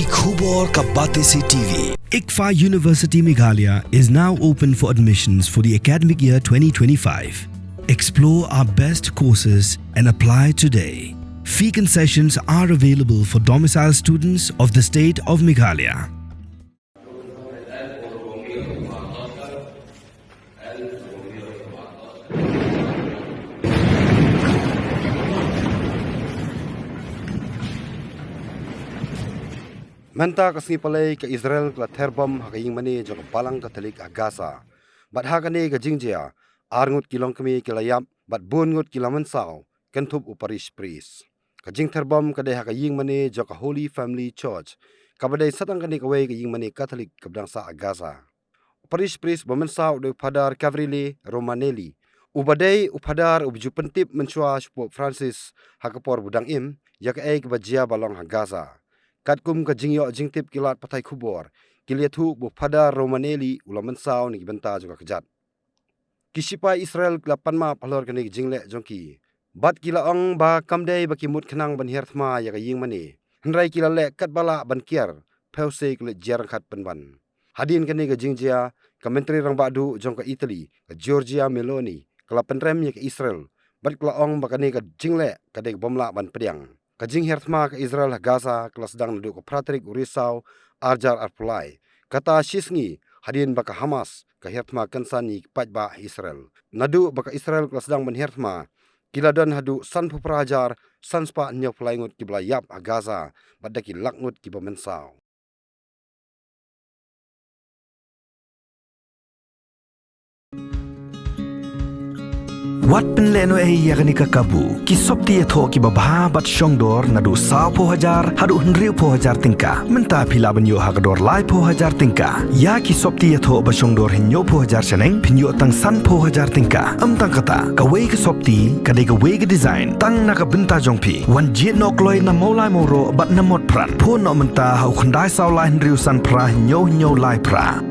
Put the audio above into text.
Ki Khubor Ka Bate Se TV. ICFA University Meghalaya is now open for admissions for the academic year 2025. Explore our best courses and apply today. Fee concessions are available for domicile students of the state of Meghalaya. Menta kasni palai ke Israel ke terbom hakaying mani jok balang Katolik a Gaza. Bat hakane ke jingjia arngut kilong kami kilayap bat bungut kilaman sao kentup uparish pris. Ke jing terbom ke de hakaying mani jok Holy Family Church. Kabadai satang kani kawai ke ying mani Katolik ke bangsa a Gaza. Uparish pris bomensao de padar Gavrili Romanelli. Ubadai upadar ubju pentip mensua Pope Francis hakapor budang im yak ke bajia balong ha Gaza. Katkum ka jingyo jingtip kilat patai kubor kiliatu bu pada Romanelli ulaman sao ni benta juga kejat kisipai Israel kelapan ma palor kani jingle jongki bat kila ong ba kamdei ba kimut kenang ban herthma ya ka ying mani henrai kila le kat bala ban kiar pause kule jar khat penban hadin kani ka jingjia ka menteri rang badu jong ka Italy ka Giorgia Meloni kelapan rem ya ka Israel bat kila ong ba kani ka jingle ka de bomla ban pediang Kajing herthma ke Israel Gaza kelas sedang nadu ke Pratrik Urisau Arjar Arpulai. Kata Shisngi hadin baka Hamas ke herthma kensani pajba Israel. Nadu baka Israel kelas sedang menherthma. Kiladan hadu san puperajar san spa nyok pelaingut ki belayap a Gaza badaki lakngut ki bamensau. Wat penleno yakni kakabu ki sopti etho ki babha bat shongdor nadu sao po hajar hadu hnriu po hajar tingka menta philaban yo hagador lai po hajar tingka ya ki sopti etho ba shongdor hinyo po hajar seneng phinyo tang san po hajar tingka amtang kata ka wei ka sopti ka de ka wei ka design tang na ka benta jongpi wan jit nok loi na molai moro bat na mot pran pho no menta hau khandai sao lai hnriu san pra hinyo lai pra